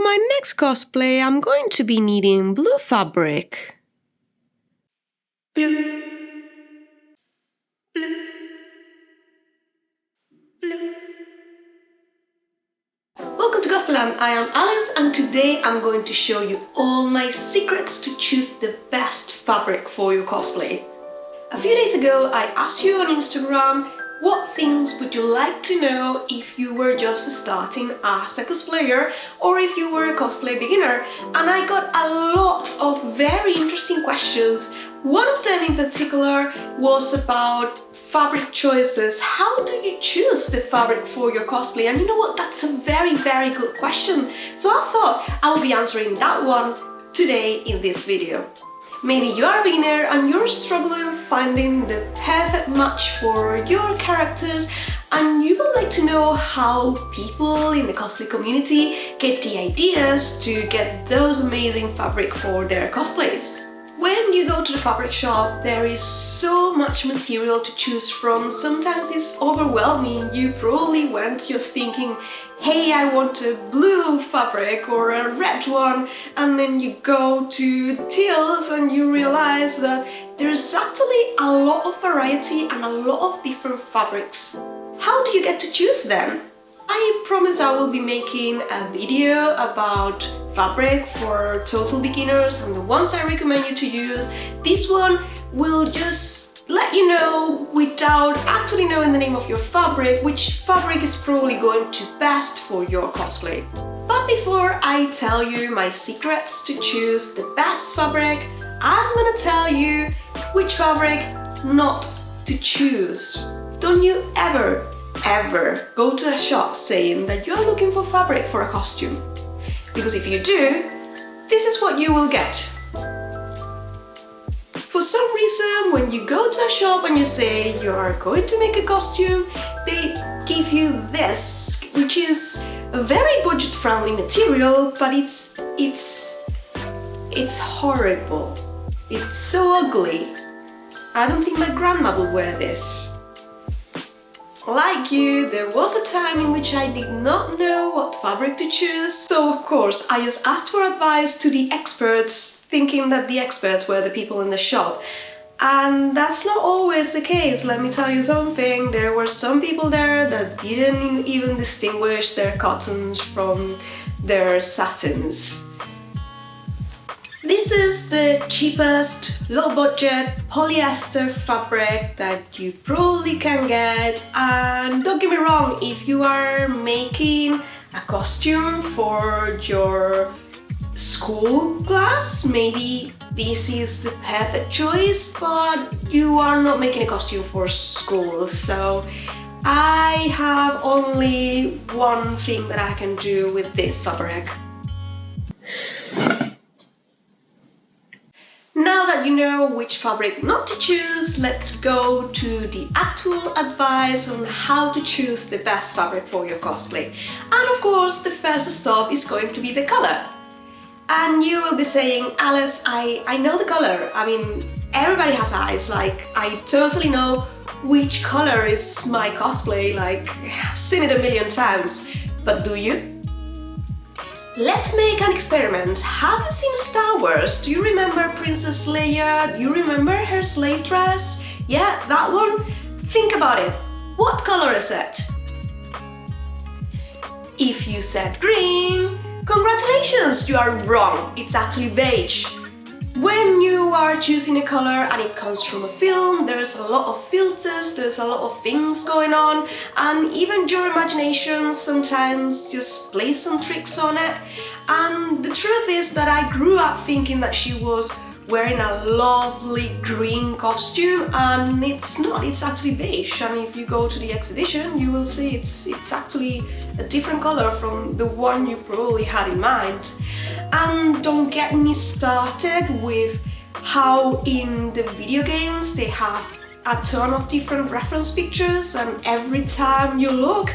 For my next cosplay, I'm going to be needing blue fabric. Blue. Blue. Blue. Welcome to Cosplayland, I am Alice and today I'm going to show you all my secrets to choose the best fabric for your cosplay. A few days ago I asked you on Instagram what things would you like to know if you were just starting as a cosplayer or if you were a cosplay beginner, and I got a lot of very interesting questions. One of them in particular was about fabric choices. How do you choose the fabric for your cosplay? And you know what, that's a very good question. So I thought I would be answering that one today in this video. Maybe you are a beginner and you're struggling finding the perfect match for your characters and you would like to know how people in the cosplay community get the ideas to get those amazing fabric for their cosplays. When you go to the fabric shop, there is so much material to choose from. Sometimes it's overwhelming. You probably went just thinking, hey, I want a blue fabric or a red one, and then you go to the tills and you realize that there's actually a lot of variety and a lot of different fabrics. How do you get to choose them? I promise I will be making a video about fabric for total beginners and the ones I recommend you to use. This one will just let you know, without actually knowing the name of your fabric, which fabric is probably going to best for your cosplay. But before I tell you my secrets to choose the best fabric, I'm gonna tell you which fabric not to choose. Don't you ever go to a shop saying that you're looking for fabric for a costume. Because if you do, this is what you will get. For some reason, when you go to a shop and you say you are going to make a costume, they give you this, which is a very budget-friendly material, but it's horrible. It's so ugly. I don't think my grandma will wear this. Like you, there was a time in which I did not know what fabric to choose, so of course I just asked for advice to the experts, thinking that the experts were the people in the shop. And that's not always the case, let me tell you something. There were some people there that didn't even distinguish their cottons from their satins. This is the cheapest, low-budget polyester fabric that you probably can get, and don't get me wrong, if you are making a costume for your school class, maybe this is the perfect choice, but you are not making a costume for school, so I have only one thing that I can do with this fabric. Now that you know which fabric not to choose, let's go to the actual advice on how to choose the best fabric for your cosplay. And of course, the first stop is going to be the color. And you will be saying, Alice, I know the color. I mean, everybody has eyes, like, I totally know which color is my cosplay, like, I've seen it a million times. But do you? Let's make an experiment. Have you seen Star Wars? Do you remember Princess Leia? Do you remember her slave dress? Yeah, that one? Think about it. What color is it? If you said green, congratulations, you are wrong. It's actually beige. When you are choosing a color and it comes from a film, there's a lot of filters, there's a lot of things going on, and even your imagination sometimes just plays some tricks on it. And the truth is that I grew up thinking that she was wearing a lovely green costume, and it's not, it's actually beige. And if you go to the exhibition, you will see it's actually a different color from the one you probably had in mind. And don't get me started with how in the video games they have a ton of different reference pictures, and every time you look,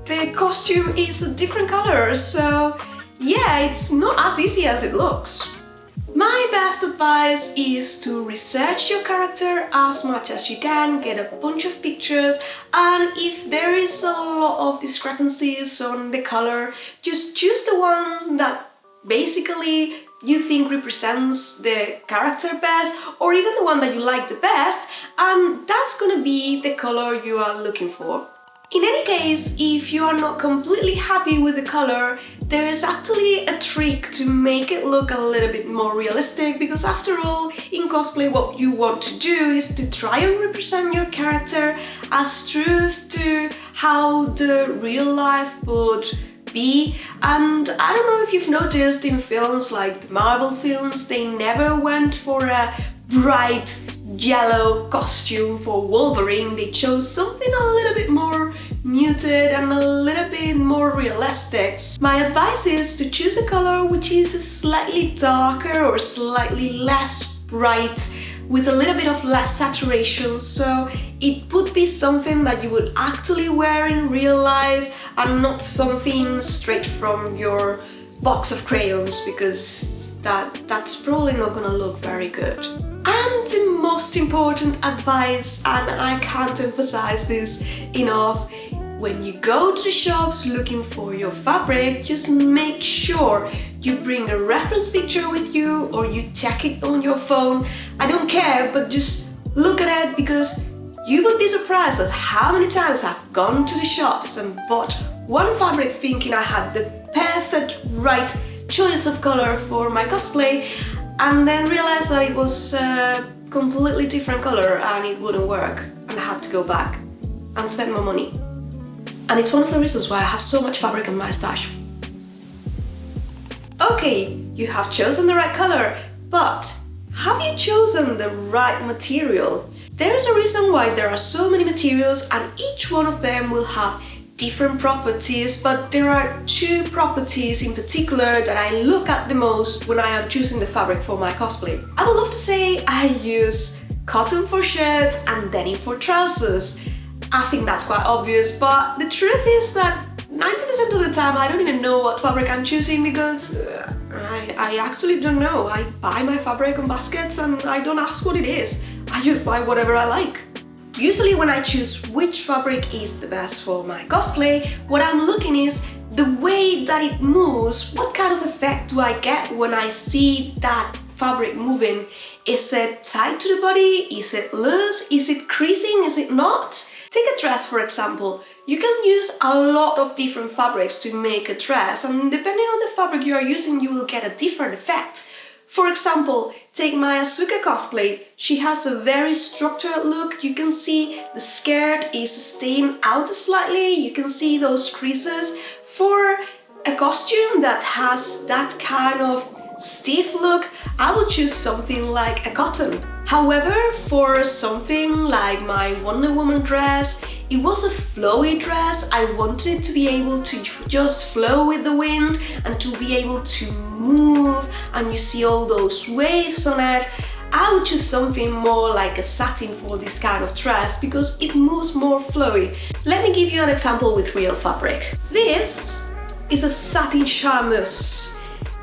the costume is a different color. So yeah, it's not as easy as it looks. My best advice is to research your character as much as you can, get a bunch of pictures, and if there is a lot of discrepancies on the color, just choose the one that basically you think represents the character best, or even the one that you like the best, and that's gonna be the color you are looking for. In any case, if you are not completely happy with the color, there is actually a trick to make it look a little bit more realistic, because after all, in cosplay what you want to do is to try and represent your character as true to how the real life would be. And I don't know if you've noticed in films like the Marvel films, they never went for a bright yellow costume for Wolverine. They chose something a little bit more muted and a little bit more realistic. My advice is to choose a color which is slightly darker or slightly less bright, with a little bit of less saturation, so it would be something that you would actually wear in real life and not something straight from your box of crayons, because that's probably not gonna look very good. And the most important advice, and I can't emphasize this enough, when you go to the shops looking for your fabric, just make sure you bring a reference picture with you or you check it on your phone. I don't care, but just look at it, because you would be surprised at how many times I've gone to the shops and bought one fabric thinking I had the perfect right choice of color for my cosplay, and then realized that it was a completely different color and it wouldn't work, and I had to go back and spend more money. And it's one of the reasons why I have so much fabric in my stash. Okay, you have chosen the right color, but have you chosen the right material? There is a reason why there are so many materials, and each one of them will have different properties, but there are two properties in particular that I look at the most when I am choosing the fabric for my cosplay. I would love to say I use cotton for shirts and denim for trousers. I think that's quite obvious, but the truth is that 90% of the time I don't even know what fabric I'm choosing, because I actually don't know. I buy my fabric on baskets and I don't ask what it is. I just buy whatever I like. Usually when I choose which fabric is the best for my cosplay, what I'm looking is the way that it moves. What kind of effect do I get when I see that fabric moving? Is it tight to the body? Is it loose? Is it creasing? Is it not? Take a dress, for example. You can use a lot of different fabrics to make a dress, and depending on the fabric you are using, you will get a different effect. For example, take my Asuka cosplay. She has a very structured look. You can see the skirt is staying out slightly. You can see those creases. For a costume that has that kind of stiff look, I would choose something like a cotton. However, for something like my Wonder Woman dress, it was a flowy dress. I wanted it to be able to just flow with the wind and to be able to move, and you see all those waves on it. I would choose something more like a satin for this kind of dress, because it moves more flowy. Let me give you an example with real fabric. This is a satin charmeuse.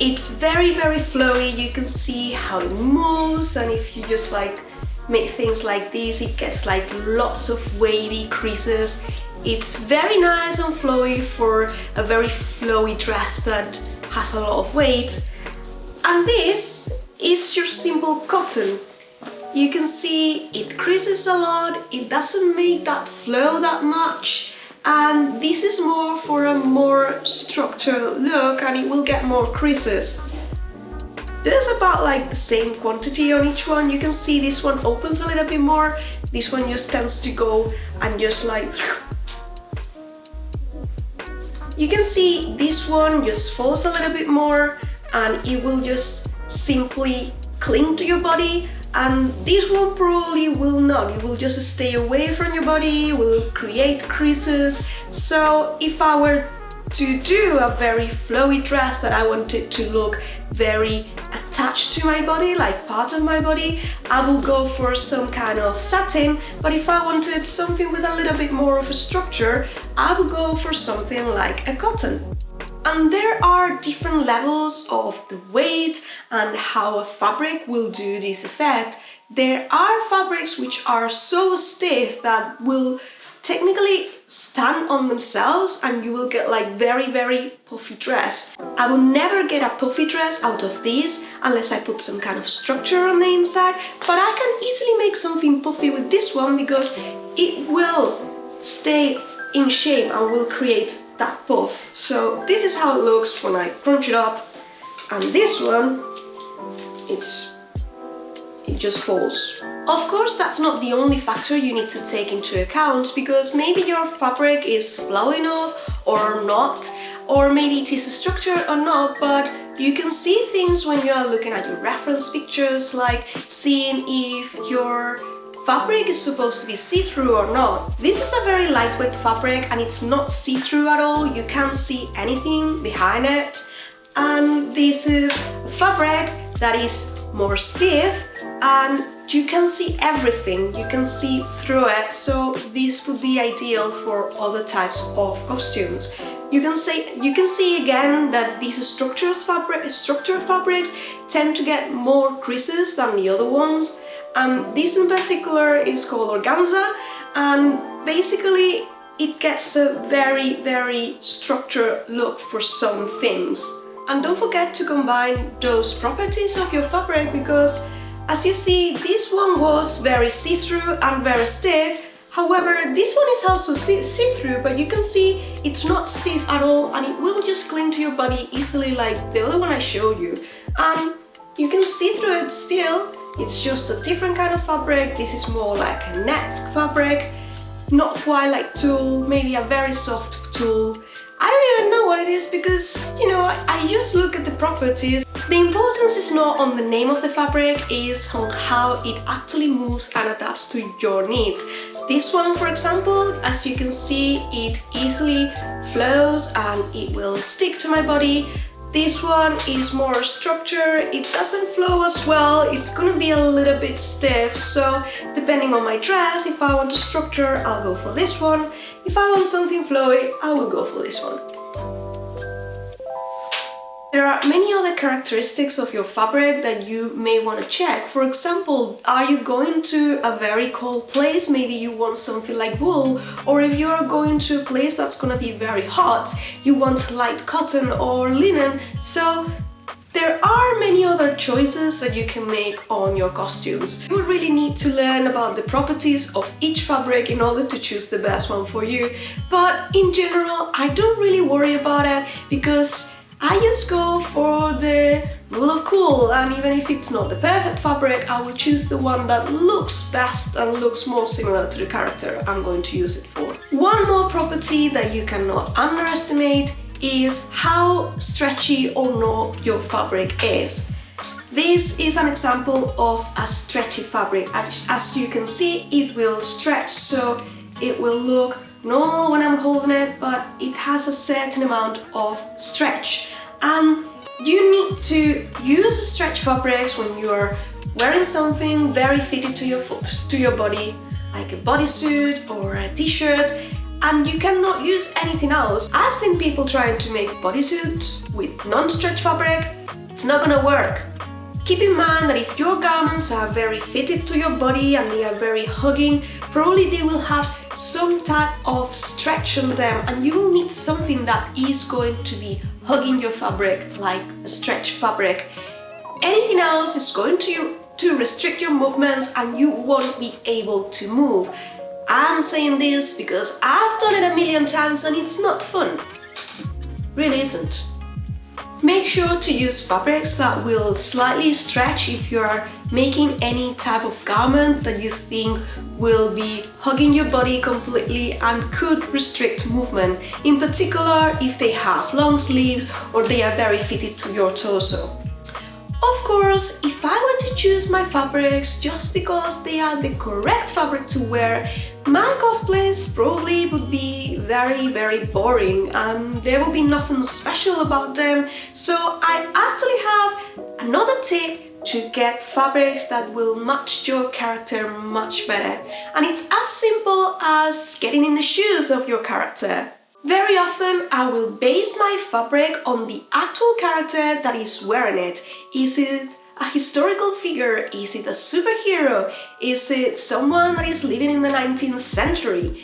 It's very, very flowy. You can see how it moves, and if you just like make things like this, it gets like lots of wavy creases. It's very nice and flowy for a very flowy dress that has a lot of weight. And this is your simple cotton. You can see it creases a lot, it doesn't make that flow that much, and this is more for a more structured look, and it will get more creases. There's about like the same quantity on each one. You can see this one opens a little bit more, this one just tends to go and just like... You can see this one just falls a little bit more and it will just simply cling to your body, and this one probably will not. It will just stay away from your body, will create creases. So if I were to do a very flowy dress that I wanted to look very attached to my body, like part of my body, I will go for some kind of satin. But if I wanted something with a little bit more of a structure, I would go for something like a cotton. And there are different levels of the weight and how a fabric will do this effect. There are fabrics which are so stiff that will technically stand on themselves and you will get like very puffy dress. I will never get a puffy dress out of this unless I put some kind of structure on the inside, but I can easily make something puffy with this one because it will stay in shape and will create that puff. So this is how it looks when I crunch it up, and this one, it just falls. Of course, that's not the only factor you need to take into account, because maybe your fabric is flowing off or not, or maybe it is structured or not, but you can see things when you are looking at your reference pictures, like seeing if your fabric is supposed to be see-through or not. This is a very lightweight fabric and it's not see-through at all. You can't see anything behind it. And this is a fabric that is more stiff and you can see everything. You can see through it. So this would be ideal for other types of costumes. You can see again that these structured fabrics tend to get more creases than the other ones. This in particular is called organza, and basically it gets a very structured look for some things. And don't forget to combine those properties of your fabric, because as you see, this one was very see-through and very stiff. However, this one is also see-through, but you can see it's not stiff at all and it will just cling to your body easily like the other one I showed you. And you can see through it still. It's just a different kind of fabric. This is more like a net fabric, not quite like tulle, maybe a very soft tulle. I don't even know what it is because, you know, I just look at the properties. The importance is not on the name of the fabric, is on how it actually moves and adapts to your needs. This one, for example, as you can see, it easily flows and it will stick to my body. This one is more structured, it doesn't flow as well, it's gonna be a little bit stiff, so depending on my dress, if I want a structure, I'll go for this one. If I want something flowy, I will go for this one. There are many other characteristics of your fabric that you may want to check. For example, are you going to a very cold place? Maybe you want something like wool, or if you are going to a place that's going to be very hot, you want light cotton or linen. So there are many other choices that you can make on your costumes. You would really need to learn about the properties of each fabric in order to choose the best one for you. But in general, I don't really worry about it because I just go for the rule of cool, and even if it's not the perfect fabric, I will choose the one that looks best and looks more similar to the character I'm going to use it for. One more property that you cannot underestimate is how stretchy or not your fabric is. This is an example of a stretchy fabric. As you can see, it will stretch, so it will look normal when I'm holding it, but it has a certain amount of stretch. And you need to use stretch fabrics when you are wearing something very fitted to your body, like a bodysuit or a t-shirt, and you cannot use anything else. I've seen people trying to make bodysuits with non-stretch fabric. It's not gonna work. Keep in mind that if your garments are very fitted to your body and they are very hugging, probably they will have some type of stretch on them, and you will need something that is going to be hugging your fabric like a stretch fabric. Anything else is going to restrict your movements and you won't be able to move. I'm saying this because I've done it a million times and it's not fun. Really isn't. Make sure to use fabrics that will slightly stretch if you are making any type of garment that you think will be hugging your body completely and could restrict movement, in particular if they have long sleeves or they are very fitted to your torso. Of course, if I were to choose my fabrics just because they are the correct fabric to wear, my cosplays probably would be very boring and there will be nothing special about them. So I actually have another tip to get fabrics that will match your character much better. And it's as simple as getting in the shoes of your character. Very often I will base my fabric on the actual character that is wearing it. Is it a historical figure? Is it a superhero? Is it someone that is living in the 19th century?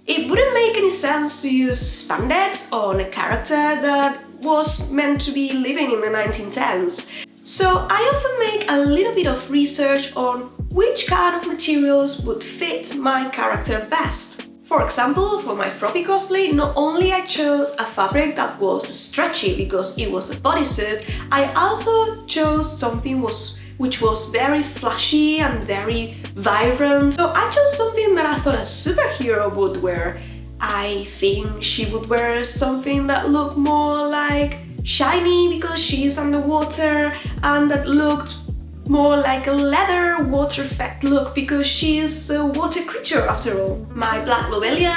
It wouldn't make any sense to use spandex on a character that was meant to be living in the 1910s. So I often make a little bit of research on which kind of materials would fit my character best. For example, for my floppy cosplay, not only I chose a fabric that was stretchy because it was a bodysuit, I also chose something which was very flashy and very vibrant. So I chose something that I thought a superhero would wear. I think she would wear something that looked more like shiny because she's underwater, and that looked more like a leather water effect look because she is a water creature after all. My Black Lobelia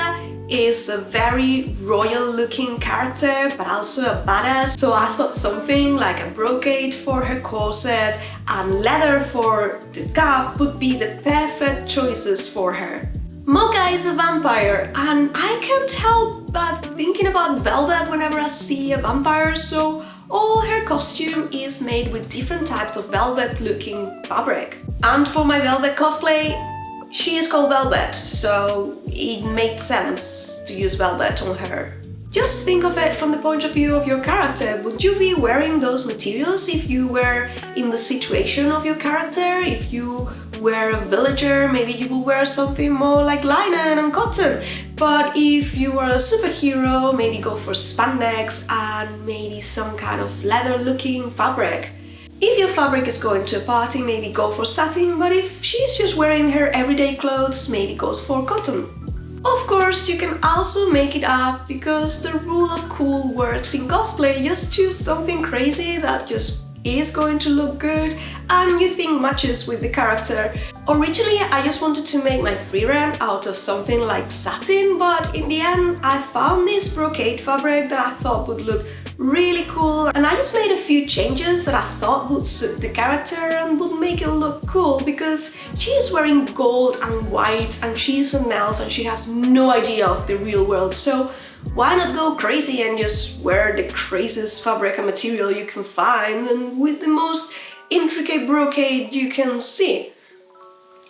is a very royal looking character but also a badass, so I thought something like a brocade for her corset and leather for the cap would be the perfect choices for her. Mocha is a vampire and I can't help but thinking about velvet whenever I see a vampire, so all her costume is made with different types of velvet looking fabric. And for my velvet cosplay, she is called Velvet, so it made sense to use velvet on her. Just think of it from the point of view of your character. Would you be wearing those materials if you were in the situation of your character? If you were a villager, maybe you would wear something more like linen and cotton. But if you are a superhero, maybe go for spandex and maybe some kind of leather looking fabric. If your fabric is going to a party, maybe go for satin, but if she's just wearing her everyday clothes, maybe goes for cotton. Of course, you can also make it up because the rule of cool works in cosplay. Just choose something crazy that just is going to look good and you think matches with the character. Originally, I just wanted to make my free run out of something like satin, but in the end, I found this brocade fabric that I thought would look really cool, and I just made a few changes that I thought would suit the character and would make it look cool because she is wearing gold and white and she's an elf and she has no idea of the real world, so why not go crazy and just wear the craziest fabric and material you can find and with the most intricate brocade you can see.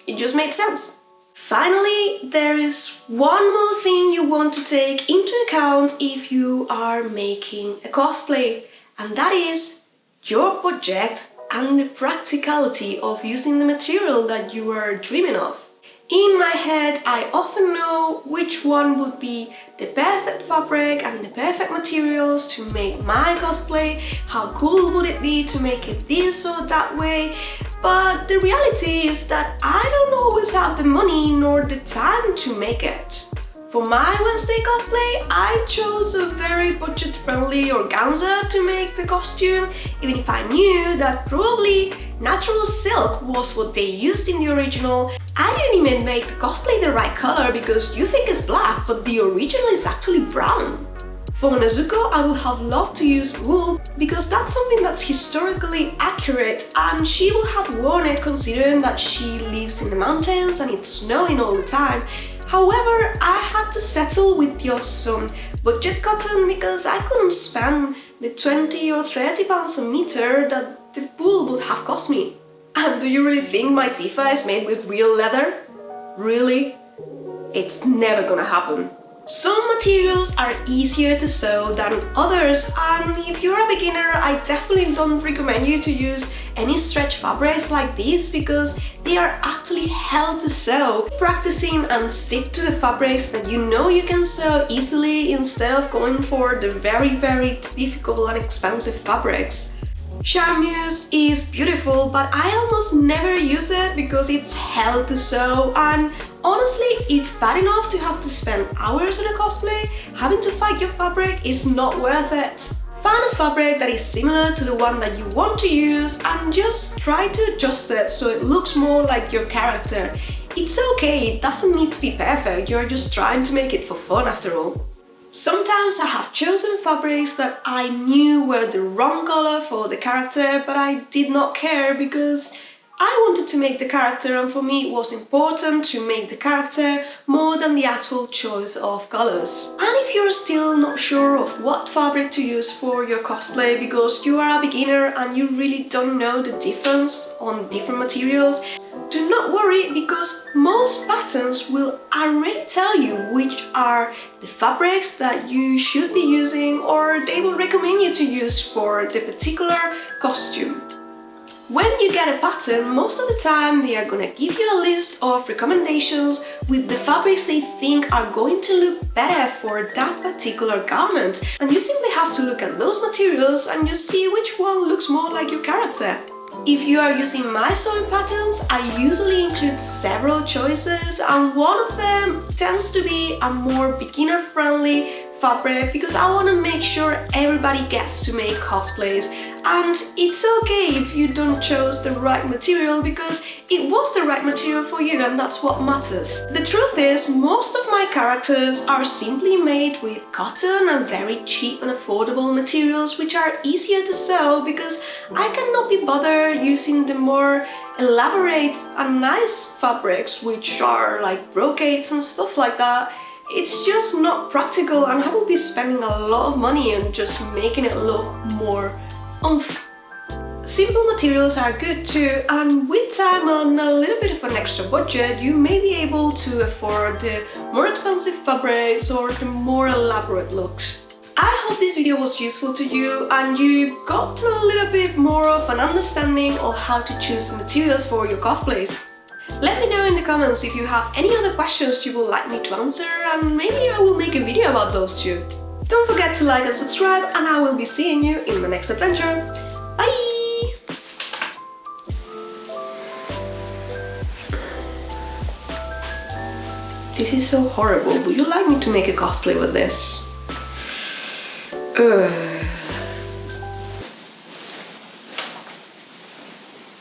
It just made sense. Finally, there is one more thing you want to take into account if you are making a cosplay, and that is your budget and the practicality of using the material that you are dreaming of. In my head, I often know which one would be the perfect fabric and the perfect materials to make my cosplay, how cool would it be to make it this or that way, but the reality is that I don't always have the money nor the time to make it. For my Wednesday cosplay, I chose a very budget-friendly organza to make the costume, even if I knew that probably natural silk was what they used in the original. I didn't even make the cosplay the right color because you think it's black, but the original is actually brown. For Nezuko, I would have loved to use wool because that's something that's historically accurate and she will have worn it considering that she lives in the mountains and it's snowing all the time. However, I had to settle with just some budget cotton because I couldn't spend the 20 or 30 pounds a meter that the wool would have cost me. And do you really think my Tifa is made with real leather? Really? It's never gonna happen. Some materials are easier to sew than others, and if you're a beginner, I definitely don't recommend you to use any stretch fabrics like these because they are actually hell to sew. Practicing and stick to the fabrics that you know you can sew easily instead of going for the very difficult and expensive fabrics. Charmeuse is beautiful, but I almost never use it because it's hell to sew, and honestly, it's bad enough to have to spend hours on a cosplay. Having to fight your fabric is not worth it. Find a fabric that is similar to the one that you want to use and just try to adjust it so it looks more like your character. It's okay, it doesn't need to be perfect, you're just trying to make it for fun after all. Sometimes I have chosen fabrics that I knew were the wrong color for the character, but I did not care because I wanted to make the character, and for me it was important to make the character more than the actual choice of colors. And if you're still not sure of what fabric to use for your cosplay because you are a beginner and you really don't know the difference on different materials, do not worry, because most patterns will already tell you which are the fabrics that you should be using, or they will recommend you to use for the particular costume. When you get a pattern, most of the time they are gonna give you a list of recommendations with the fabrics they think are going to look better for that particular garment, and you simply have to look at those materials and you see which one looks more like your character. If you are using my sewing patterns, I usually include several choices, and one of them tends to be a more beginner-friendly fabric because I want to make sure everybody gets to make cosplays. And it's okay if you don't choose the right material, because it was the right material for you, and that's what matters. The truth is, most of my characters are simply made with cotton and very cheap and affordable materials which are easier to sew because I cannot be bothered using the more elaborate and nice fabrics which are like brocades and stuff like that. It's just not practical, and I will be spending a lot of money on just making it look more oomph. Simple materials are good too, and with time and a little bit of an extra budget, you may be able to afford the more expensive fabrics or the more elaborate looks. I hope this video was useful to you and you got a little bit more of an understanding of how to choose the materials for your cosplays. Let me know in the comments if you have any other questions you would like me to answer, and maybe I will make a video about those too. Don't forget to like and subscribe, and I will be seeing you in the next adventure. Bye! This is so horrible. Would you like me to make a cosplay with this? Ugh.